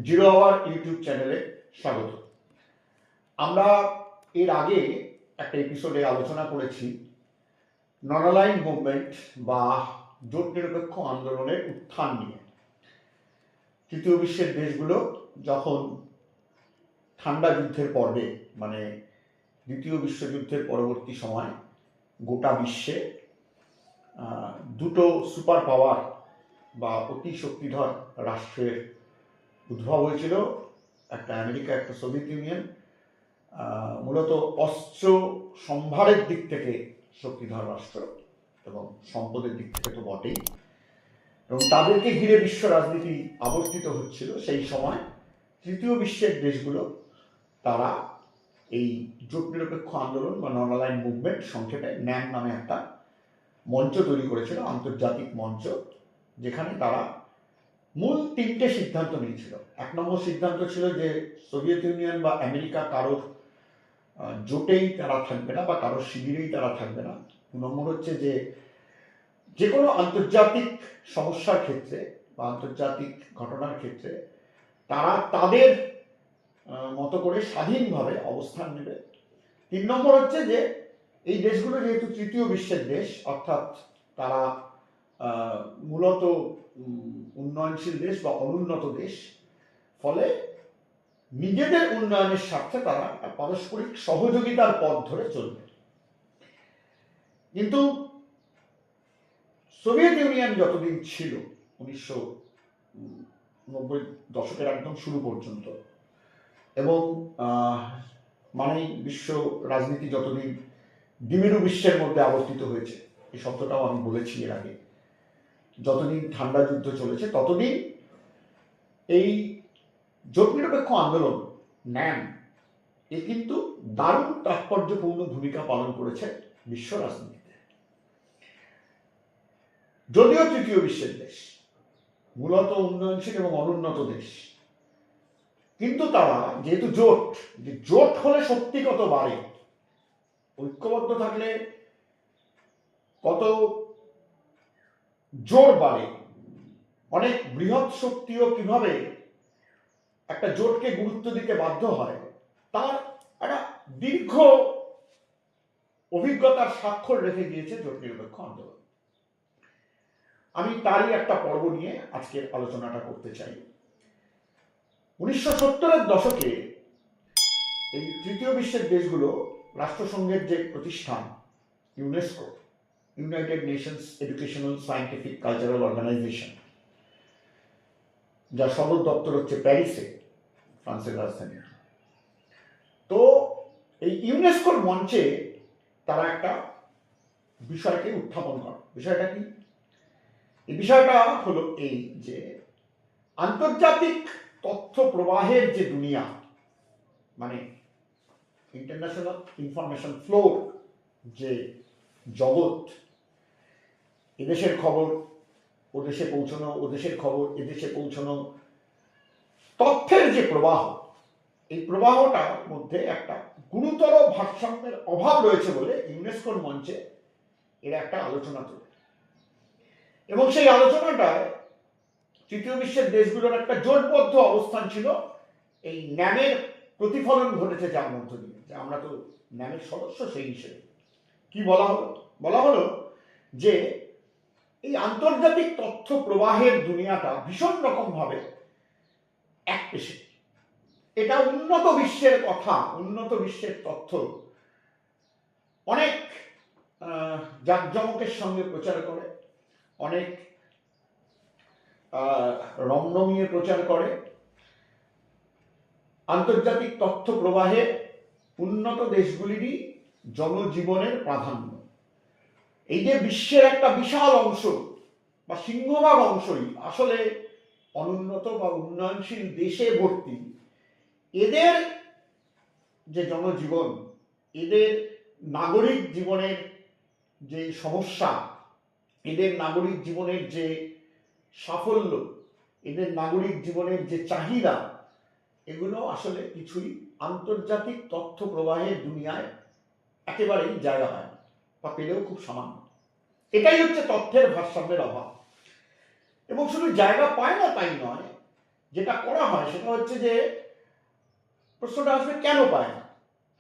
Zero our YouTube চ্যানেলে স্বাগত। আমরা এর আগে একটা এপিসোডে আলোচনা করেছি নন অ্যালাইন্ড মুভমেন্ট বা জোট নিরপেক্ষ আন্দোলনের উত্থান নিয়ে। তৃতীয় বিশ্বের দেশগুলো যখন ঠান্ডা যুদ্ধের পর্বে মানে দ্বিতীয় বিশ্বযুদ্ধের পরবর্তী সময় গোটা বিশ্বে দুটো সুপার পাওয়ার বা অতি শক্তিধর রাষ্ট্রের উদ্ভব হয়েছিল, একটা আমেরিকা, একটা সোভিয়েত ইউনিয়ন। মূলত অস্ত্র সম্ভারের দিক থেকে শক্তিধর রাষ্ট্র এবং সম্পদের দিক থেকে তো বটেই, এবং তাদেরকে ঘিরে বিশ্ব রাজনীতি আবর্তিত হচ্ছিল। সেই সময় তৃতীয় বিশ্বের দেশগুলো তারা এই জোট নিরপেক্ষ আন্দোলন বা নন অ্যালাইন্ড মুভমেন্ট, সংক্ষেপে ন্যাম নামে একটা মঞ্চ তৈরি করেছিল, আন্তর্জাতিক মঞ্চ, যেখানে তারা মূল তিনটে সিদ্ধান্ত নিয়েছিল। এক নম্বর সিদ্ধান্ত ছিল যে সোভিয়েত ইউনিয়ন বা আমেরিকা কারোর জোটেই তারা থাকবে না বা কারোর শিবিরেই তারা থাকবে না। দু নম্বর হচ্ছে যে যে কোনো আন্তর্জাতিক সমস্যার ক্ষেত্রে বা আন্তর্জাতিক ঘটনার ক্ষেত্রে তারা তাদের মতো করে স্বাধীনভাবে অবস্থান নেবে। তিন নম্বর হচ্ছে যে এই দেশগুলো যেহেতু তৃতীয় বিশ্বের দেশ, অর্থাৎ তারা মূলত উন্নয়নশীল দেশ বা অনুন্নত দেশ, ফলে নিজেদের উন্নয়নের স্বার্থে তারা পারস্পরিক সহযোগিতার পথ ধরে চলবে। কিন্তু সোভিয়েত ইউনিয়ন যতদিন ছিল 1990 দশকের একদম শুরু পর্যন্ত, এবং মানে বিশ্ব রাজনীতি যতদিন দ্বিমেরু বিশ্বের মধ্যে আবর্তিত হয়েছে, এই শব্দটাও আমি বলেছি এর আগে, যতদিন ঠান্ডা যুদ্ধ চলেছে ততদিন এই জোট নিরপেক্ষ আন্দোলন ন্যাম এ কিন্তু দারুণ তাৎপর্যপূর্ণ ভূমিকা পালন করেছে বিশ্ব রাজনীতিতে। যদিও তৃতীয় বিশ্বের দেশ, মূলত উন্নয়নশীল এবং অনুন্নত দেশ, কিন্তু তারা যেহেতু জোট হলে শক্তি কত বাড়ে, ঐক্যবদ্ধ থাকলে কত জোর বাড়ে, অনেক বৃহৎ শক্তিও কিভাবে একটা জোটকে গুরুত্ব দিতে বাধ্য হয়, তার একটা দীর্ঘ অভিজ্ঞতার স্বাক্ষর রেখে গিয়েছে জোট নিরপেক্ষ আন্দোলন। আমি তারই একটা পর্ব নিয়ে আজকের আলোচনাটা করতে চাই। 1970-এর দশকে এই তৃতীয় বিশ্বের দেশগুলো রাষ্ট্রসংঘের যে প্রতিষ্ঠান UNESCO, United Nations Educational Scientific Cultural Organization, যার সদর দপ্তর হচ্ছে প্যারিসে, ফ্রান্সের রাজধানী, তো এই ইউনেস্কোর মঞ্চে তারা একটা বিষয়কে উত্থাপন করে। বিষয়টা কি? এই বিষয়টা হলো এই যে আন্তর্জাতিক তথ্য প্রবাহের যে দুনিয়া, মানে ইন্টারন্যাশনাল ইনফরমেশন ফ্লোর যে জগৎ, এদেশের খবর ওদেশে পৌঁছানো, ওদেশের খবর এদেশে পৌঁছানো, তথ্যের যে প্রবাহ, এই প্রবাহটার মধ্যে একটা গুরুতর ভারসাম্যের অভাব রয়েছে বলে ইউনেস্কোর মঞ্চে এর একটা আলোচনা তোলে। এবং সেই আলোচনাটায় তৃতীয় বিশ্বের দেশগুলোর একটা জোটবদ্ধ অবস্থান ছিল। এই ন্যামের প্রতিফলন ঘটেছে যার মধ্য দিয়ে, যে আমরা তো ন্যামের সদস্য, সেই হিসেবে কি বলা হলো যে এই আন্তর্জাতিক তথ্য প্রবাহের দুনিয়াটা ভীষণ রকম ভাবে একপেশে। এটা উন্নত বিশ্বের কথা, উন্নত বিশ্বের তথ্য অনেক জাঁকজমকের সঙ্গে প্রচার করে, অনেক রমরমিয়ে প্রচার করে। আন্তর্জাতিক তথ্য প্রবাহে উন্নত দেশগুলিরই জনজীবনের প্রাধান্য। এই যে বিশ্বের একটা বিশাল অংশ বা সিংহভাগ অংশই আসলে অনুন্নত বা উন্নয়নশীল দেশে ভর্তি, এদের যে জনজীবন, এদের নাগরিক জীবনের যে সমস্যা, এদের নাগরিক জীবনের যে সাফল্য, এদের নাগরিক জীবনের যে চাহিদা, এগুলো আসলে কিছুই আন্তর্জাতিক তথ্য প্রবাহের দুনিয়ায় একেবারেই জায়গা পায় না, বা পেলেও খুব সামান্য। এটাই হচ্ছে তথ্যের ভারসাম্যের অভাব। এবং শুধু জায়গা পায় না তাই নয়, যেটা করা হয় সেটা হচ্ছে যে প্রশ্নটা আসবে কেন পায় না।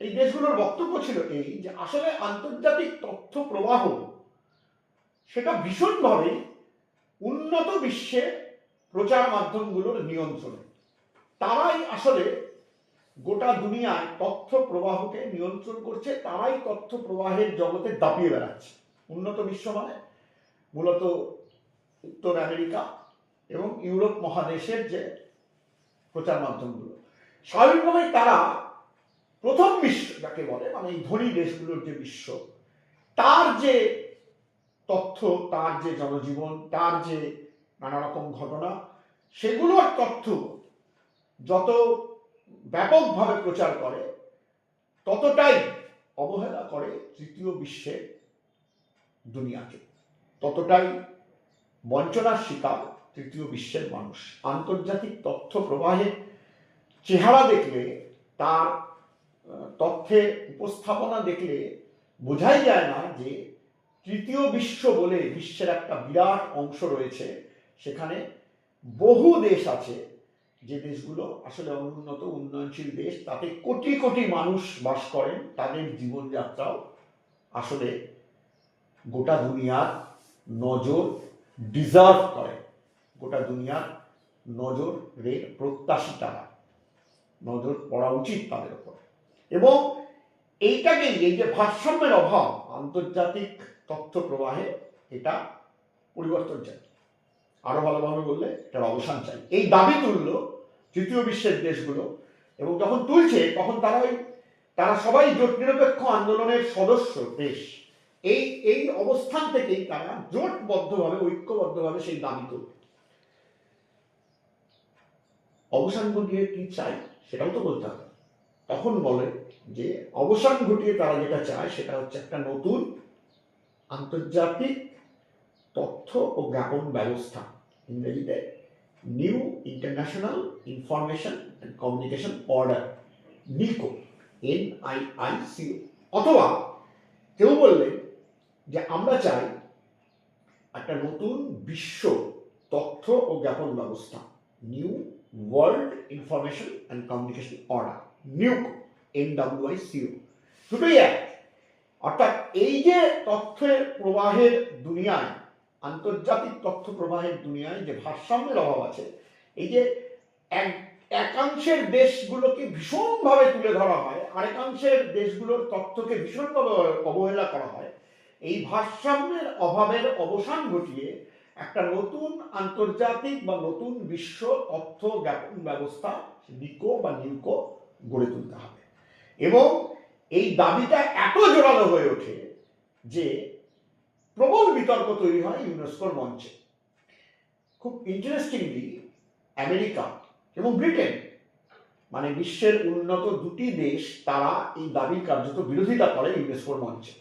এই দেশগুলোর বক্তব্য ছিল এই যে আসলে আন্তর্জাতিক তথ্য প্রবাহ সেটা ভীষণভাবে উন্নত বিশ্বে প্রচার মাধ্যমগুলোর নিয়ন্ত্রণে। তারাই আসলে গোটা দুনিয়ায় তথ্য প্রবাহকে নিয়ন্ত্রণ করছে, তারাই তথ্য প্রবাহের জগতে দাপিয়ে বেড়াচ্ছে। উন্নত বিশ্ব মানে মূলত উত্তর আমেরিকা এবং ইউরোপ মহাদেশের যে প্রচার মাধ্যমগুলো, স্বাভাবিকভাবেই তারা প্রথম বিশ্ব যাকে বলে, মানে এই ধনী দেশগুলোর যে বিশ্ব, তার যে তথ্য, তার যে জনজীবন, তার যে নানা রকম ঘটনা, সেগুলোর তথ্য যত ব্যাপকভাবে প্রচার করে ততটাই অবহেলা করে তৃতীয় বিশ্বের দুনিয়াকে, ততটাই বঞ্চনার শিকার তৃতীয় বিশ্বের মানুষ। আন্তর্জাতিক তথ্য প্রবাহের চেহারা দেখলে, তার তথ্যের উপস্থাপনা দেখলে বোঝাই যায় না যে তৃতীয় বিশ্ব বলে বিশ্বের একটা বিরাট অংশ রয়েছে, সেখানে বহু দেশ আছে যে দেশগুলো আসলে অনুন্নত উন্নয়নশীল দেশ, তাতে কোটি কোটি মানুষ বাস করেন, তাদের জীবনযাত্রাও আসলে গোটা দুনিয়ার নজর ডিজার্ভ করে, গোটা দুনিয়ার নজরের প্রত্যাশী তারা, নজর পড়া উচিত তাদের উপর। এবং এইটাকেই, এই যে ভারসাম্যের অভাব আন্তর্জাতিক তথ্য প্রবাহে, এটা পরিবর্তন চাই, আরো ভালোভাবে বললে এটার অবসান চাই, এই দাবি তুলল তৃতীয় বিশ্বের দেশগুলো। এবং যখন তুলছে তখন তারা সবাই জোট নিরপেক্ষ আন্দোলনের সদস্য দেশ। এই অবস্থান থেকেই তারা জোটবদ্ধভাবে, ঐক্যবদ্ধভাবে সেই দাবি তুলবে। অবসান ঘটিয়ে কি চাই সেটাও তো বলতে হবে। তখন বলে যে অবসান ঘটিয়ে তারা যেটা চায় সেটা হচ্ছে একটা নতুন আন্তর্জাতিক তথ্য ও জ্ঞাপন ব্যবস্থা, ইংরেজিতে New International Information and communication Order, NIICO, NIICO। অথবা কেউ বললেন যে আমরা চাই একটা নতুন বিশ্ব তথ্য ও জ্ঞাপন ব্যবস্থা, new world information and communication order, নিউকো, NWICO, দুটোই এক। অর্থাৎ এই যে তথ্যের প্রবাহের দুনিয়ায়, আন্তর্জাতিক তথ্য প্রবাহের দুনিয়ায় যে ভারসাম্যের অভাব আছে, এই যে একাংশের দেশগুলোকে ভীষণভাবে তুলে ধরা হয়, আরেকাংশের দেশগুলোর তথ্যকে ভীষণভাবে অবহেলা করা হয়, এই ভারসাম্যের অভাবের অবসান ঘটিয়ে একটা নতুন আন্তর্জাতিক বা নতুন বিশ্ব তথ্য জ্ঞাপন ব্যবস্থা, নিকো বা নিউকো, গড়ে তুলতে হবে। এবং এই দাবিটা এত জোরালো হয়ে ওঠে যে প্রবল বিতর্ক তৈরি হয় ইউনেস্কোর মঞ্চে। খুব ইন্টারেস্টিংলি আমেরিকা এবং ব্রিটেন, মানে বিশ্বের উন্নত দুটি দেশ, তারা এই দাবির কার্যত বিরোধিতা করে ইউনেস্কোর মঞ্চে।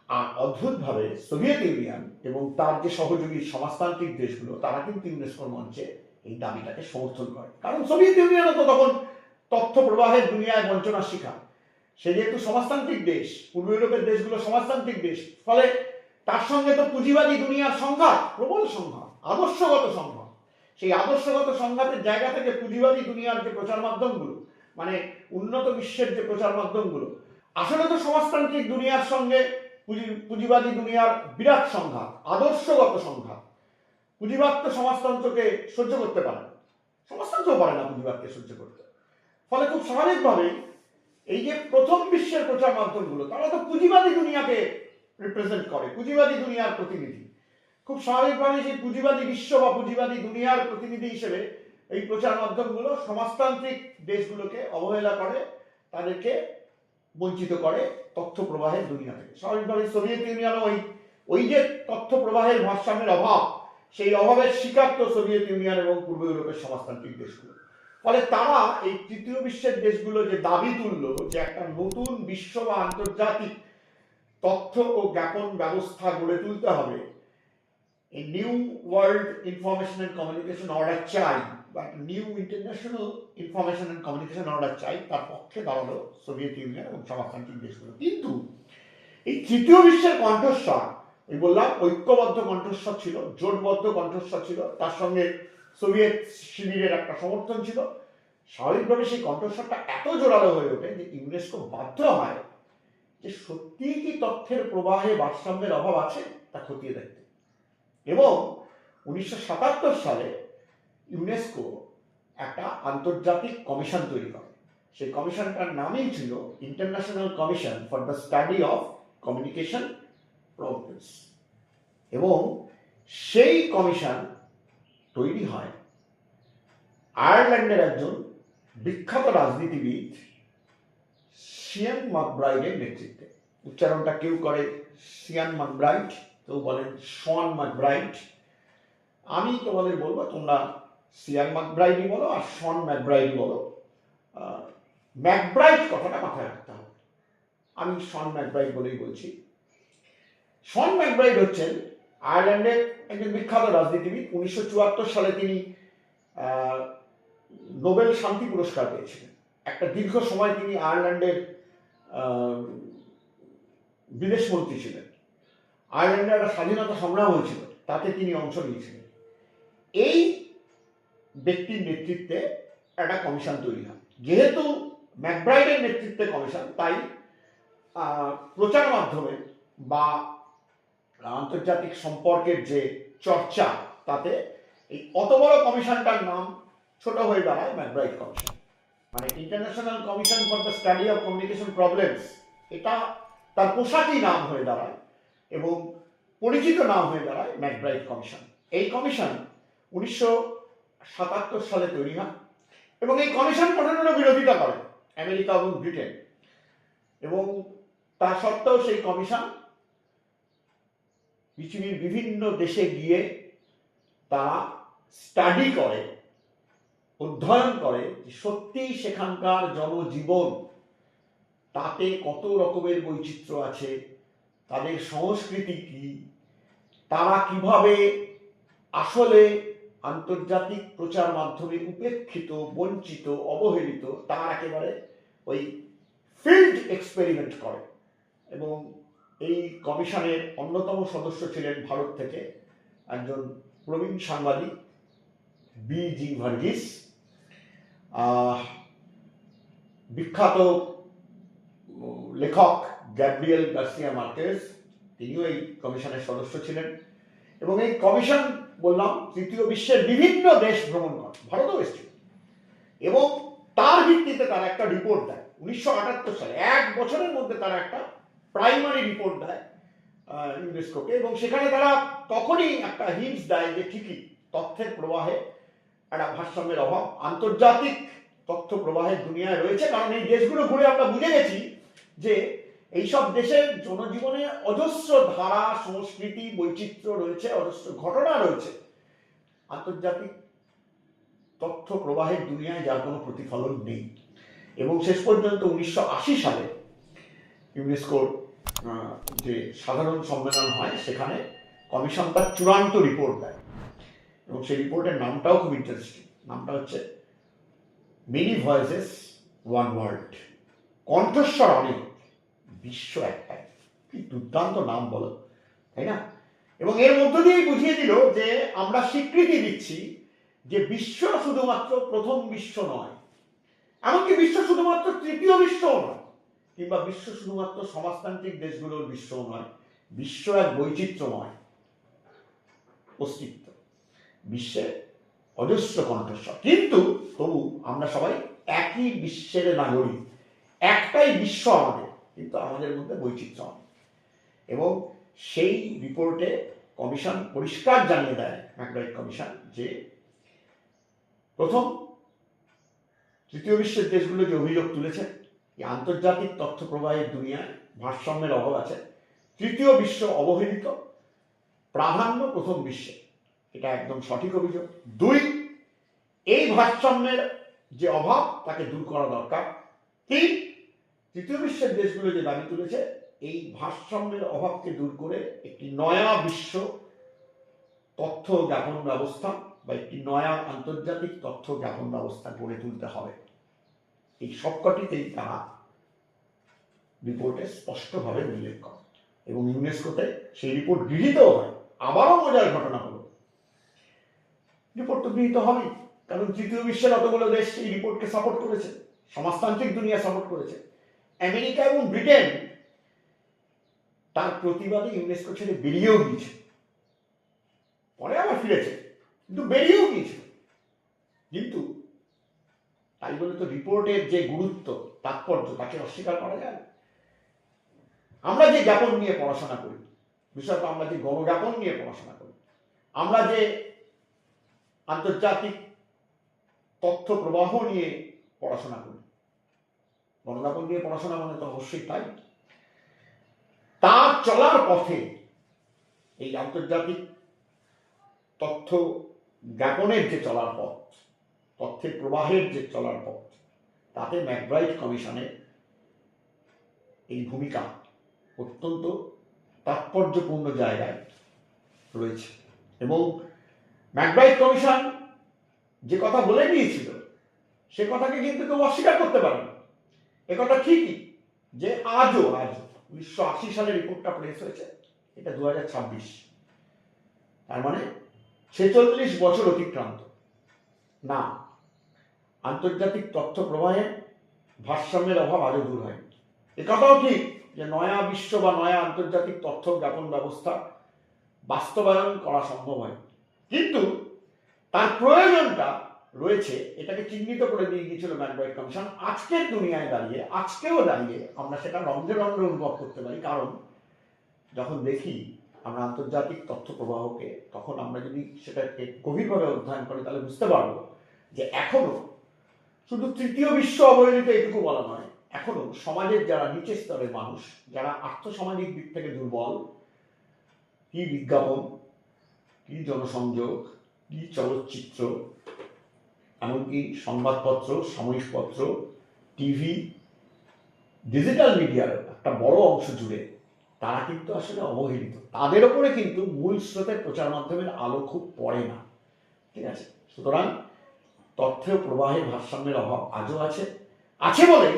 আর অদ্ভুতভাবে সোভিয়েত ইউনিয়ন এবং তার যে সহযোগী সমাজতান্ত্রিক দেশগুলো, তারা কিন্তু ইউনেস্কোর মঞ্চে এই দাবিটাকে সমর্থন করে। কারণ সোভিয়েত ইউনিয়নও তো তখন তথ্য প্রবাহের দুনিয়ায় বঞ্চনার শিকার। সে যেহেতু সমাজতান্ত্রিক দেশ, পূর্ব ইউরোপের দেশগুলো সমাজতান্ত্রিক দেশ, ফলে তার সঙ্গে তো পুঁজিবাদী দুনিয়ার সংঘাত, প্রবল সংঘাত, আদর্শগত সংঘাত। সেই আদর্শগত সংঘাতের জায়গা থেকে পুঁজিবাদী দুনিয়ার যে প্রচার মাধ্যমগুলো, মানে উন্নত বিশ্বের যে প্রচার মাধ্যমগুলো, আসলে তো সমাজতান্ত্রিক দুনিয়ার সঙ্গে পুঁজিবাদী দুনিয়ার বিরাট সংঘাত, আদর্শগত সংঘাত। পুঁজিবাদ তো সমাজতন্ত্রকে সহ্য করতে পারে না, সমাজতন্ত্রও পারে না পুঁজিবাদকে সহ্য করতে। ফলে খুব স্বাভাবিকভাবেই এই যে প্রথম বিশ্বের প্রচার মাধ্যমগুলো, তারা তো পুঁজিবাদী দুনিয়াকে রিপ্রেজেন্ট করে, পুঁজিবাদী দুনিয়ার প্রতিনিধি। খুব স্বাভাবিকভাবে সেই পুঁজিবাদী বিশ্ব বা পুঁজিবাদী দুনিয়ার প্রতিনিধি হিসেবে এই প্রচার মাধ্যমগুলো সমাজতান্ত্রিক দেশগুলোকে অবহেলা করে, তাদেরকে বঞ্চিত করে তথ্য প্রবাহের দুনিয়া থেকে। স্বাভাবিকভাবে সোভিয়েত ইউনিয়ন ওই যে তথ্য প্রবাহের ভারসাম্যের অভাব, সেই অভাবের শিকার তো সোভিয়েত ইউনিয়ন এবং পূর্ব ইউরোপের সমাজতান্ত্রিক দেশগুলো। ফলে তারা এই তৃতীয় বিশ্বের দেশগুলো যে দাবি তুললো যে একটা নতুন বিশ্ব বা আন্তর্জাতিক তথ্য ও জ্ঞাপন ব্যবস্থা গড়ে তুলতে হবে, এই new world information and communication order চাই, বা new International Information and communication order চাই, তার পক্ষে দাঁড়ালো সোভিয়েত ইউনিয়ন এবং সমাজতান্ত্রিক দেশগুলো। কিন্তু এই তৃতীয় বিশ্বের কণ্ঠস্বর, ওই বললাম ঐক্যবদ্ধ কণ্ঠস্বর ছিল, জোটবদ্ধ কণ্ঠস্বর ছিল, তার সঙ্গে সোভিয়েত শিবিরের একটা সমর্থন ছিল। স্বাভাবিকভাবে সেই কণ্ঠস্বরটা এত জোরালো হয়ে ওঠে যে ইউনেস্কো বাধ্য হয় যে সত্যিই কি তথ্যের প্রবাহে ভারসাম্যের অভাব আছে তা খতিয়ে দেখতে। এবং 1977 সালে ইউনেস্কো একটা আন্তর্জাতিক কমিশন তৈরি করে। সেই কমিশনটার নামই ছিল international commission for the study of communication problems. এবং সেই কমিশন তৈরি হয় আয়ারল্যান্ডের একজন বিখ্যাত রাজনীতিবিদ সিয়ান ম্যাকব্রাইডের নেতৃত্বে। উচ্চারণটা কেউ করে সিয়ান ম্যাকব্রাইড, কেউ বলেন শন ম্যাকব্রাইড। আমি তোমাদের বলবো তোমরা সিয়ান ম্যাকব্রাইডই বলো আর শন ম্যাকব্রাইড বলো। ম্যাকব্রাইড কথাটা মাথায় রাখতে হবে, আমি শন ম্যাকব্রাইড বলেই বলছি। শন ম্যাকব্রাইড হচ্ছেন আয়ারল্যান্ডের একজন বিখ্যাত রাজনীতিবিদ। 1974 সালে তিনি নোবেল শান্তি পুরস্কার পেয়েছিলেন। একটা দীর্ঘ সময় তিনি আয়ারল্যান্ডের বিদেশমন্ত্রী ছিলেন। আয়ারল্যান্ডের একটা স্বাধীনতা সংগ্রাম হয়েছিল, তাতে তিনি অংশ নিয়েছিলেন। এই ব্যক্তির নেতৃত্বে একটা কমিশন তৈরি হয়। যেহেতু ম্যাকব্রাইডের নেতৃত্বে কমিশন, তাই প্রচার মাধ্যমে বা আন্তর্জাতিক সম্পর্কের যে চর্চা, তাতে এই অত বড় কমিশনটার নাম ছোট হয়ে দাঁড়ায় ম্যাকব্রাইড কমিশন। মানে international commission for the study of communication problems, এটা তার পোশাকি নাম হয়ে দাঁড়ায় এবং পরিচিত নাম হয়ে দাঁড়ায় ম্যাকব্রাইড কমিশন। এই কমিশন 1977 সালে তৈরি হয় এবং এই কমিশন গঠনেরও বিরোধিতা করে আমেরিকা এবং ব্রিটেন। এবং তা সত্ত্বেও সেই কমিশন পৃথিবীর বিভিন্ন দেশে গিয়ে তারা স্টাডি করে, অধ্যয়ন করে সত্যিই সেখানকার জনজীবন, তাতে কত রকমের বৈচিত্র্য আছে, তাদের সংস্কৃতি কি, তারা কিভাবে আসলে আন্তর্জাতিক প্রচার মাধ্যমে উপেক্ষিত, বঞ্চিত, অবহেলিত, তার একেবারে ওই ফিল্ড এক্সপেরিমেন্ট করে। এবং এই কমিশনের অন্যতম সদস্য ছিলেন ভারত থেকে একজন প্রবীণ সাংবাদিক বি.জি. ভার্গিস। বিখ্যাত লেখক গ্যাব্রিয়েল গার্সিয়া মার্কেজ, তিনিও এই কমিশনের সদস্য ছিলেন। এবং এই কমিশন, বললাম, তৃতীয় বিশ্বের বিভিন্ন দেশ ভ্রমণ করে, ভারতও এসেছিল। এবং তার ভিত্তিতে তারা একটা রিপোর্ট দেয় 1978 সালে। 1 বছরের মধ্যে তারা একটা প্রাইমারি রিপোর্ট দেয় ইউনেস্কোকে। এবং সেখানে তারা তখনই একটা হিন্টস দেয় যে ঠিকই তথ্যের প্রবাহে একটা ভারসাম্যের অভাব আন্তর্জাতিক তথ্য প্রবাহের দুনিয়ায় রয়েছে। কারণ এই দেশগুলো ঘুরে আমরা বুঝে গেছি যে এইসব দেশের জনজীবনে অজস্র ধারা, সংস্কৃতি, বৈচিত্র্য রয়েছে, অজস্র ঘটনা রয়েছে আন্তর্জাতিক তথ্য প্রবাহের দুনিয়ায়, যার কোনো প্রতিফলন নেই। এবং শেষ পর্যন্ত 1980 সালে ইউনেস্কোর যে সাধারণ সম্মেলন হয়, সেখানে কমিশন তার চূড়ান্ত রিপোর্ট দেয়। এবং সেই রিপোর্টের নামটাও খুব ইন্টারেস্টিং। নামটা হচ্ছে মেনি ভয়েসেস ওয়ান ওয়ার্ল্ড, কণ্ঠস্বর অনেক, বিশ্ব একটাই। কি দুর্দান্ত নাম বলো, তাই না? এবং এর মধ্য দিয়েই বুঝিয়ে দিল যে আমরা স্বীকৃতি দিচ্ছি যে বিশ্ব শুধুমাত্র প্রথম বিশ্ব নয়, এমনকি বিশ্ব শুধুমাত্র তৃতীয় বিশ্বও নয়, কিংবা বিশ্ব শুধুমাত্র সমাজতান্ত্রিক দেশগুলোর বিশ্বও নয়। বিশ্ব এক বৈচিত্র্যময় অস্তিত্ব, বিশ্বের অজস্র কণ্ঠস্বর। কিন্তু তবু আমরা সবাই একই বিশ্বের নাগরিক, একটাই বিশ্ব আমাদের, কিন্তু আমাদের মধ্যে বৈচিত্র্য অনেক। এবং সেই রিপোর্টে কমিশন পরিষ্কার জানিয়ে দেয়, ম্যাকব্রাইড কমিশন, যে প্রথম তৃতীয় বিশ্বের দেশগুলো যে অভিযোগ তুলেছে এই আন্তর্জাতিক তথ্য প্রবাহের দুনিয়ায় ভারসাম্যের অভাব আছে, তৃতীয় বিশ্ব অবহেলিত, প্রাধান্য প্রথম বিশ্বে, এটা একদম সঠিক অভিযোগ। 2, এই ভারসাম্যের যে অভাব তাকে দূর করা দরকার। 3, তৃতীয় বিশ্বের দেশগুলো যে দাবি তুলেছে এই ভারসাম্যের অভাবকে দূর করে একটি নয়া বিশ্ব তথ্য জ্ঞাপন ব্যবস্থা বা একটি নয়া আন্তর্জাতিক তথ্য জ্ঞাপন ব্যবস্থা গড়ে তুলতে হবে। এই সবকটিতেই তারা রিপোর্টে স্পষ্টভাবে উল্লেখ করে এবং ইউনেস্কোতে সেই রিপোর্ট গৃহীত হয়। আবারও মজার ঘটনা হলো, রিপোর্ট তো গৃহীত হবেই, কারণ তৃতীয় বিশ্বের অতগুলো দেশ এই রিপোর্টকে সাপোর্ট করেছে, সমাজতান্ত্রিক দুনিয়া সাপোর্ট করেছে। আমেরিকা এবং ব্রিটেন তার প্রতিবাদে ইউনেস্কো ছেড়ে বেরিয়েও গিয়েছে, পরে আবার ফিরেছে, কিন্তু বেরিয়েও গিয়েছে। কিন্তু তাই বলে তো রিপোর্টের যে গুরুত্ব, তাৎপর্য, তাকে অস্বীকার করা যায় না। আমরা যে জ্ঞাপন নিয়ে পড়াশোনা করি, বিশেষত আমরা যে গণজ্ঞাপন নিয়ে পড়াশোনা করি, আমরা যে আন্তর্জাতিক তথ্য প্রবাহ নিয়ে পড়াশোনা করি, গণজ্ঞাপন নিয়ে পড়াশোনা মানে তো অবশ্যই তাই। তার চলার পথে এই আন্তর্জাতিক তথ্য জ্ঞাপনের যে চলার পথ, তথ্যের প্রবাহের যে চলার পথ, তাতে ম্যাকব্রাইট কমিশনের এই ভূমিকা অত্যন্ত তাৎপর্যপূর্ণ জায়গায় রয়েছে। এবং ম্যাকব্রাইট কমিশন যে কথা বলে দিয়েছিল, সে কথাকে কিন্তু কেউ অস্বীকার করতে পারে না। একথা ঠিকই যে আজও 1980 সালে রিপোর্টটা প্রেস হয়েছে, এটা 2026, তার মানে 46 বছর অতিক্রান্ত। না, আন্তর্জাতিক তথ্য প্রবাহে ভারসাম্যের অভাব আজও দূর হয়নি। একথাও ঠিক যে নয়া বিশ্ব বা নয়া আন্তর্জাতিক তথ্য জ্ঞাপন ব্যবস্থা বাস্তবায়ন করা সম্ভব হয়, কিন্তু তার প্রয়োজনটা রয়েছে, এটাকে চিহ্নিত করে দিয়ে গিয়েছিল ম্যাকব্রাইট কমিশন। আজকের দুনিয়ায় দাঁড়িয়ে, আজকেও দাঁড়িয়ে আমরা সেটা রন্ধ্রে রন্ধ্রে অনুভব করতে পারি। কারণ যখন দেখি আমরা আন্তর্জাতিক তথ্য প্রবাহকে, তখন আমরা যদি সেটাকে গভীরভাবে অধ্যয়ন করি, তাহলে বুঝতে পারবো যে এখনো শুধু তৃতীয় বিশ্ব অবহেলিত এটুকু বলা নয়, এখনো সমাজের যারা নিচের স্তরের মানুষ, যারা আর্থসামাজিক দিক থেকে দুর্বল, কি বিজ্ঞাপন, কি জনসংযোগ, কি চলচ্চিত্র, এমনকি সংবাদপত্র, সাময়িকপত্র, টিভি, ডিজিটাল মিডিয়ার একটা বড় অংশ জুড়ে তারা কিন্তু আসলে অবহেলিত। তাদের ওপরে কিন্তু মূল স্রোতের প্রচার মাধ্যমের আলো খুব পড়ে না। ঠিক আছে, সুতরাং তথ্য প্রবাহে ভারসাম্যের অভাব আজও আছে বলে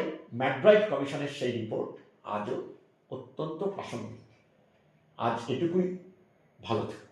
ম্যাকব্রাইট কমিশনের সেই রিপোর্ট আজও অত্যন্ত প্রাসঙ্গিক। আজ এটুকুই, ভালো থাকুন।